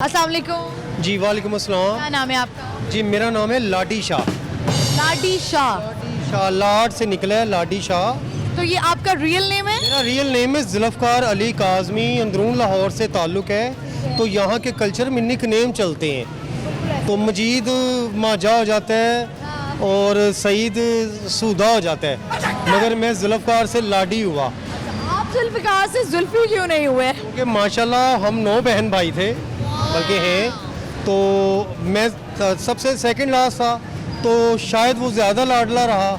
अस्सलाम वालेकुम। जी वालेकुम अस्सलाम। क्या नाम है आपका? जी मेरा नाम है लाडी शाह। लाडी शाह। लाडी शाह, लाड से निकला है लाडी शाह। तो ये आपका रियल नेम है? मेरा रियल नेम है जुल्फ़कार अली काज़मी, अंदरून लाहौर से ताल्लुक़ है। तो यहाँ के कल्चर में निक नेम चलते हैं। तो मजीद माजा हो जाता है और सईद सूदा हो जाता है, मगर मैं जुल्फ़कार से लाडी हुआ। आप जुल्फ़िकार से जुल्फ़ी क्यों नहीं हुए? क्योंकि माशाल्लाह हम 9 बहन भाई थे, बल्कि हैं। तो मैं सबसे सेकंड लास्ट था, तो शायद वो ज़्यादा लाडला रहा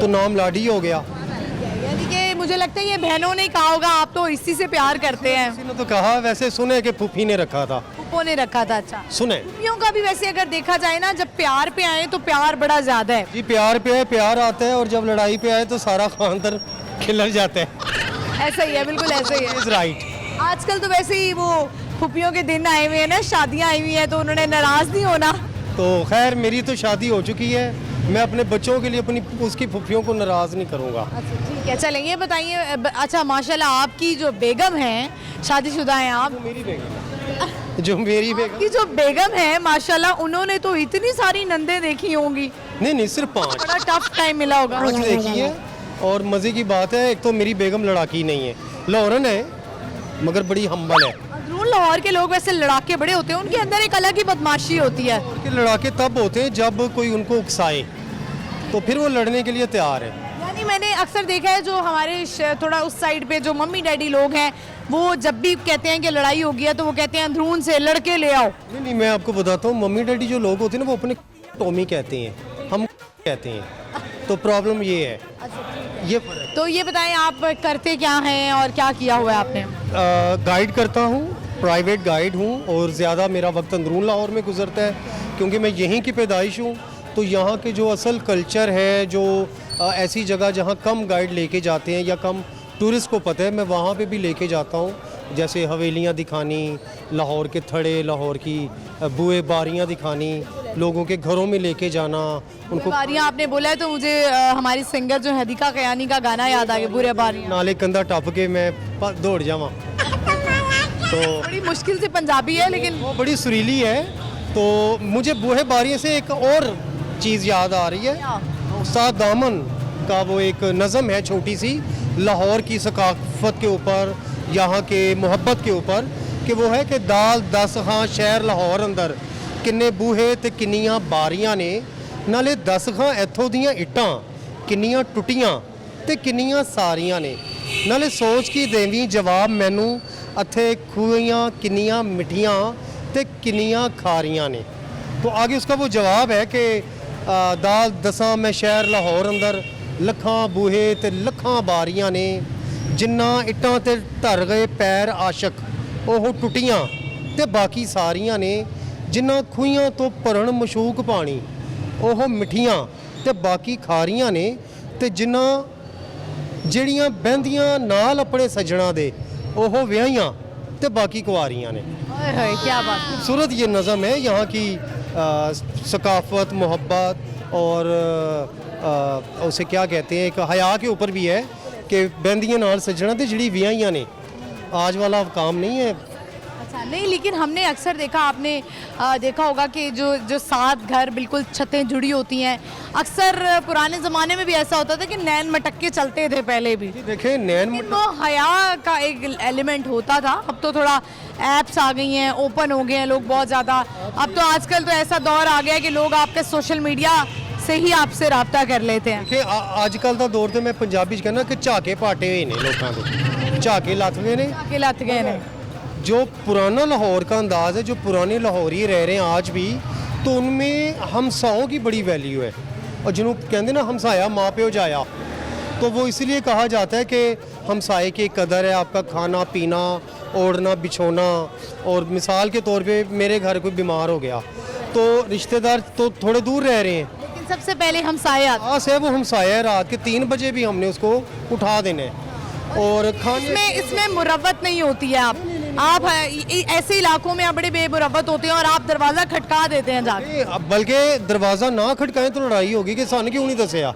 तो नाम लाडी हो गया। यानी कि मुझे लगता है ये बहनों ने कहा होगा आप तो इसी से प्यार करते हैं। किसी ने तो कहा, वैसे सुने कि फूफी ने रखा था। फूफो ने रखा था। अच्छा, सुने फूफियों का भी वैसे अगर देखा जाए ना, जब प्यार पे आए तो प्यार बड़ा ज्यादा है। जी प्यार पे है, प्यार आता है, और जब लड़ाई पे आए तो सारा खानदान खिलर जाता है। ऐसा ही है, बिल्कुल ऐसा ही है। राइट। आजकल तो वैसे ही वो फूफियों के दिन आए हुए हैं ना, शादियां आई हुई हैं, तो उन्होंने नाराज नहीं होना। तो खैर मेरी तो शादी हो चुकी है, मैं अपने बच्चों के लिए अपनी उसकी फूफियों को नाराज़ नहीं करूँगा। अच्छा ठीक है, चलें ये बताइए। अच्छा माशाल्लाह आपकी जो बेगम है, शादीशुदा हैं आप? मेरी बेगम जो मेरी बेगम आपकी जो बेगम है माशाल्लाह, उन्होंने तो इतनी सारी नंदे देखी होंगी। नहीं सिर्फ 5 बड़ा टफ टाइम मिला होगा। देखी है। और मज़े की बात है, एक तो मेरी बेगम लड़ाकी नहीं है, लाहौरन है, मगर बड़ी हम्बल है। अंदरून लाहौर के लोग वैसे लड़ाके बड़े होते हैं, उनके अंदर एक अलग ही बदमाशी होती है। उनके लड़ाके तब होते हैं जब कोई उनको उकसाए, तो फिर वो लड़ने के लिए तैयार है। यानी मैंने अक्सर देखा है जो हमारे थोड़ा उस साइड पे जो मम्मी डैडी लोग हैं, वो जब भी कहते हैं कि लड़ाई हो गई है तो वो कहते हैं अंदरून से लड़के ले आओ। नहीं मैं आपको बताता हूँ, मम्मी डैडी जो लोग होते हैं ना, वो अपने टॉमी कहते हैं, हम कहते हैं। तो प्रॉब्लम ये है, ये फर्क। तो ये बताएं आप करते क्या हैं और क्या किया हुआ है आपने? गाइड करता हूँ, प्राइवेट गाइड हूँ, और ज़्यादा मेरा वक्त अंदरून लाहौर में गुजरता है, क्योंकि मैं यहीं की पैदाइश हूँ। तो यहाँ के जो असल कल्चर है, जो ऐसी जगह जहाँ कम गाइड लेके जाते हैं या कम टूरिस्ट को पता है, मैं वहाँ पे भी लेके जाता हूँ। जैसे हवेलियाँ दिखानी, लाहौर के थड़े, लाहौर की बुए बारियाँ दिखानी, लोगों के घरों में लेके जाना उनको। बारियां आपने बोला है तो मुझे हमारी सिंगर जो हदीका कयानी का गाना याद आ गया, बुरे बारियां। नाले कंधा टप के मैं दौड़ जावा। तो बड़ी मुश्किल से पंजाबी है लेकिन वो बड़ी सुरीली है। तो मुझे बूहे बारियों से एक और चीज़ याद आ रही है। उस्ताद दामन का वो एक नज़म है छोटी सी, लाहौर की सकाफत के ऊपर, यहाँ के मोहब्बत के ऊपर, कि वो है कि दाल 10 खां शहर लाहौर अंदर, किन्ने बूहे ते किन्नियां बारियां ने, नाले 10 खां इत्थों दियां इट्टां किन्नियां टुटियां ते किन्नियां सारियां ने, नाले सोच की देवी जवाब मैनू अथे खूहियां किन्नियां मिठियां ते किन्नियां खारियां ने। तो आगे उसका वो जवाब है कि दाल 10 मैं शहर लाहौर अंदर, लखां बूहे ते लखां बारियां ने, जिन्ना इट्टां ते धर गए पैर आशक ओह टुटियां ते बाकी सारियां ने, जिन्ना खूहियां तो भरन मशूक पानी ओह मिठियां ते बाकी खारियां ने, ते जिन्ना ਜਿਹੜੀਆਂ बहंदियां नाल अपने सज्जणा दे ओह विआहियां ते बाकी कुआरियां ने। क्या बात। खूबसूरत ये नज़म है, यहाँ की सकाफत, मोहब्बत और उसे क्या कहते हैं, एक हया के ऊपर भी है कि बहंदियां नाल सज्जणा ते जिहड़ी विआहियां ने। आज वाला काम नहीं है। अच्छा नहीं, लेकिन हमने अक्सर देखा, आपने देखा होगा कि जो 7 घर बिल्कुल छतें जुड़ी होती हैं, अक्सर पुराने ज़माने में भी ऐसा होता था कि नैन मटक के चलते थे पहले भी। देखें नैन वो हया का एक एलिमेंट होता था। अब तो थोड़ा ऐप्स आ गई हैं, ओपन हो गए हैं लोग बहुत ज़्यादा। अब तो आजकल तो ऐसा दौर आ गया है कि लोग आपके सोशल मीडिया से ही आपसे रब्ता कर लेते हैं। कि अजकल का दौर तो मैं पंजाबी च कहना कि झाके पाटे हुए ने लोगों के, झाके लथ गए ने, झाके लथ गए ने। जो पुराना लाहौर का अंदाज़ है, जो पुराने लाहौरी रह रहे हैं आज भी, तो उनमें हमसाओं की बड़ी वैल्यू है। और जिन्हों कहते ना हमसाया माँ प्यो जाया, तो वो इसलिए कहा जाता है कि हमसाए की कदर है, आपका खाना पीना, ओढ़ना बिछोना। और मिसाल के तौर पे मेरे घर कोई बीमार हो गया तो रिश्तेदार तो थोड़े दूर रह रहे हैं, लेकिन सबसे पहले हमसाए आते आस है वो हमसाया है, रात के 3 बजे भी हमने उसको उठा देना है। और खाने इसमें मुरव्वत नहीं होती है। आप ऐसे इलाकों में आप बड़े बेमुरव्वत होते हैं और आप दरवाज़ा खटका देते हैं जाके। बल्कि दरवाज़ा ना खटकाएं तो लड़ाई होगी कि सन क्यों नहीं दसिया।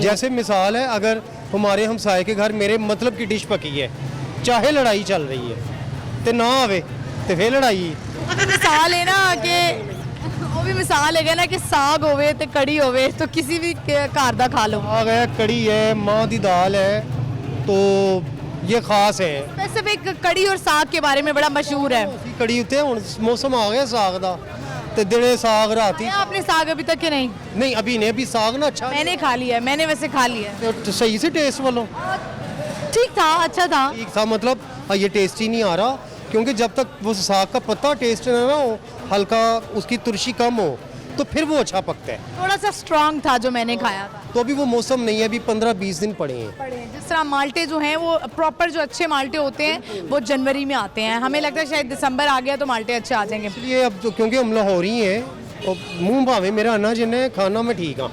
जैसे मिसाल है, अगर हमारे हमसाए के घर मेरे मतलब की डिश पकी है, चाहे लड़ाई चल रही है, तो ना आवे तो फिर लड़ाई। मिसाल है ना कि वो भी मिसाल है ना कि साग होवे ते कड़ी होवे तो किसी भी घर दा खा लो। साग है, कड़ी है, मां दी दाल है, तो ये खास है। स्पेसिफिक कड़ी और साग के बारे में बड़ा मशहूर है। ਅਸੀਂ ਕੜੀ ਉੱਤੇ ਹੁਣ मौसम आ गया साग ਦਾ ਤੇ ਦਿਨੇ ਸਾਗ ਰਾਤੀ खाया आपने साग अभी तक कि नहीं? नहीं अभी नहीं, अभी साग ना अच्छा मैंने खा लिया है, मैंने वैसे खा लिया है। तो सही से टेस्ट वालों ठीक था, अच्छा था। ठीक था, मतलब ये टेस्टी नहीं आ रहा क्योंकि जब तक वो साग का पत्ता टेस्ट ना हो, हल्का उसकी तुरशी कम हो तो फिर वो अच्छा पकता है। थोड़ा सा स्ट्रांग था जो मैंने खाया था। तो अभी वो मौसम नहीं है, अभी 15-20 दिन पड़े हैं। जिस तरह माल्टे जो हैं वो प्रॉपर जो अच्छे माल्टे होते हैं वो जनवरी में आते हैं, हमें लगता है शायद दिसंबर आ गया तो माल्टे अच्छे आ जाएंगे। इसलिए अब तो क्योंकि हम लाहौरी हैं और मुंह भावे मेरा अन्ना जिन्हें खाना में ठीक हाँ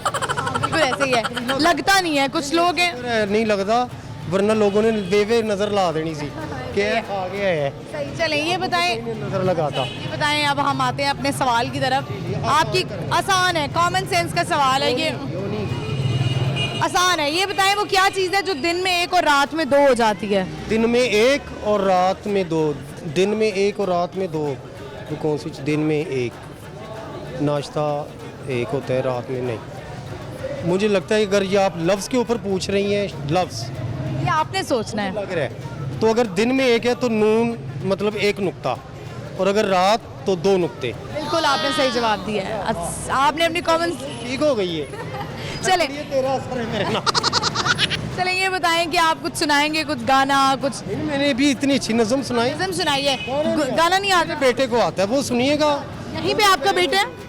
बिल्कुल ऐसे ही है, लगता नहीं है। कुछ लोग हैं नहीं लगता, वरना लोगों ने बेवे नजर ला देनी सी कि ये खा गया है, सही। चलें ये बताएं, नजर लगाता। ये बताएं, अब हम आते हैं अपने सवाल की तरफ। आपकी आसान है, कॉमन सेंस का सवाल है ये, आसान है। ये बताएं वो क्या चीज़ है जो दिन में एक और रात में दो हो जाती है? दिन में एक और रात में दो, दिन में एक और रात में दो, वो कौन सी चीज़? दिन में एक नाश्ता एक होता है, रात में नहीं। मुझे लगता है अगर ये आप लफ्ज़ के ऊपर पूछ रही हैं, लफ्ज़ ये आपने सोचना है। लग रहा है तो अगर दिन में एक है तो नून मतलब एक नुक्ता, और अगर रात तो दो नुक्ते। बिल्कुल आपने सही जवाब दिया है। आपने अपनी कॉमन ठीक हो गई है। चलें ये तेरा असर है मेरे ना। चलें ये बताएं कि आप कुछ सुनाएंगे, कुछ गाना, कुछ मैंने भी इतनी अच्छी नज़म सुनाई, नज़म सुनाइए। गाना नहीं आता? बेटे को आता है, वो सुनिएगा। यहीं पे आपका बेटा है?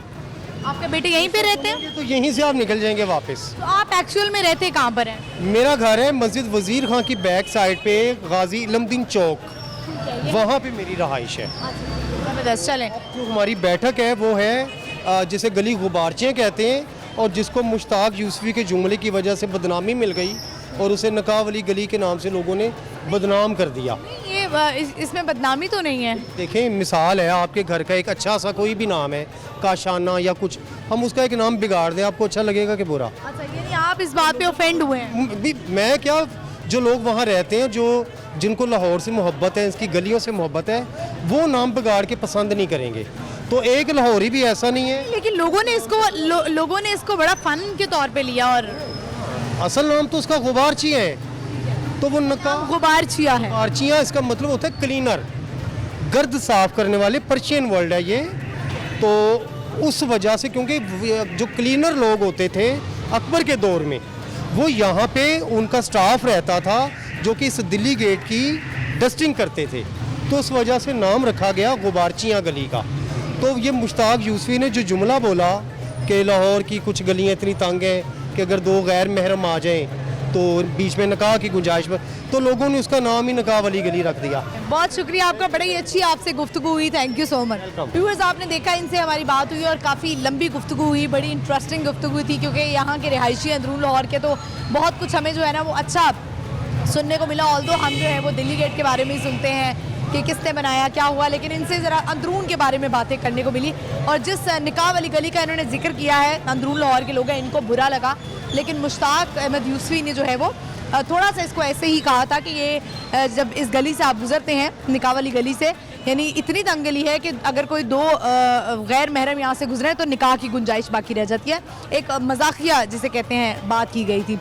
आपके बेटे यहीं पे रहते हैं? तो यहीं से आप निकल जाएंगे वापस। तो आप एक्चुअल में रहते कहाँ पर हैं? मेरा घर है मस्जिद वजीर खां की बैक साइड पे, गाजी इलमदीन चौक, वहाँ पे मेरी रहाइश है। जबरदस्त। चलें जो हमारी बैठक है वो है जिसे गली गुबारचियाँ कहते हैं, और जिसको मुश्ताक यूसुफी के जुमले की वजह से बदनामी मिल गई और उसे नकावली गली के नाम से लोगों ने बदनाम कर दिया। ये इसमें बदनामी तो नहीं है? देखें, मिसाल है, आपके घर का एक अच्छा सा कोई भी नाम है, काशाना या कुछ, हम उसका एक नाम बिगाड़ दें, आपको अच्छा लगेगा कि बुरा? अच्छा, यानी आप इस बात पे ऑफेंड हुए हैं? मैं क्या, जो लोग वहाँ रहते हैं, जो जिनको लाहौर से मोहब्बत है, इसकी गलियों से मोहब्बत है, वो नाम बिगाड़ के पसंद नहीं करेंगे। तो एक लाहौरी भी ऐसा नहीं है। लेकिन लोगों ने इसको बड़ा फन के तौर पे लिया, और असल नाम तो उसका गुबारची है, तो वो गुबारचिया है। गुबारचियाँ इसका मतलब होता है क्लीनर, गर्द साफ करने वाले, पर्शियन वर्ड है ये। तो उस वजह से, क्योंकि जो क्लीनर लोग होते थे अकबर के दौर में, वो यहाँ पे उनका स्टाफ रहता था जो कि इस दिल्ली गेट की डस्टिंग करते थे, तो उस वजह से नाम रखा गया गुबारचियाँ गली का। तो ये मुश्ताक यूसुफी ने जो जुमला बोला कि लाहौर की कुछ गलियाँ इतनी तंग हैं कि अगर दो गैर महरम आ जाएं तो बीच में निकाह की गुंजाइश पर, तो लोगों ने उसका नाम ही निकाह वाली गली रख दिया। बहुत शुक्रिया आपका, बड़ी अच्छी आपसे गुफ्तगू हुई, thank you so much. Viewers, आपने देखा इनसे हमारी बात हुई और काफ़ी लंबी गुफ्तगू हुई, बड़ी इंटरेस्टिंग गुफ्तगू थी, क्योंकि यहाँ के रिहायशी अंदरून लाहौर के तो बहुत कुछ हमें जो है ना वो अच्छा सुनने को मिला। ऑल्दो हम जो है वो दिल्ली गेट के बारे में ही सुनते हैं कि किसने बनाया, क्या हुआ, लेकिन इनसे ज़रा अंदरून के बारे में बातें करने को मिली। और जिस निकाह वाली गली का इन्होंने जिक्र किया है, अंदरून लाहौर के लोग हैं, इनको बुरा लगा, लेकिन मुश्ताक अहमद यूसुफी ने जो है वो थोड़ा सा इसको ऐसे ही कहा था कि ये जब इस गली से आप गुजरते हैं, निकाह वाली गली से, यानी इतनी तंग गली है कि अगर कोई दो गैर महरम यहाँ से गुजरे तो निकाह की गुंजाइश बाकी रह जाती है। एक मजाकिया जिसे कहते हैं बात की गई थी।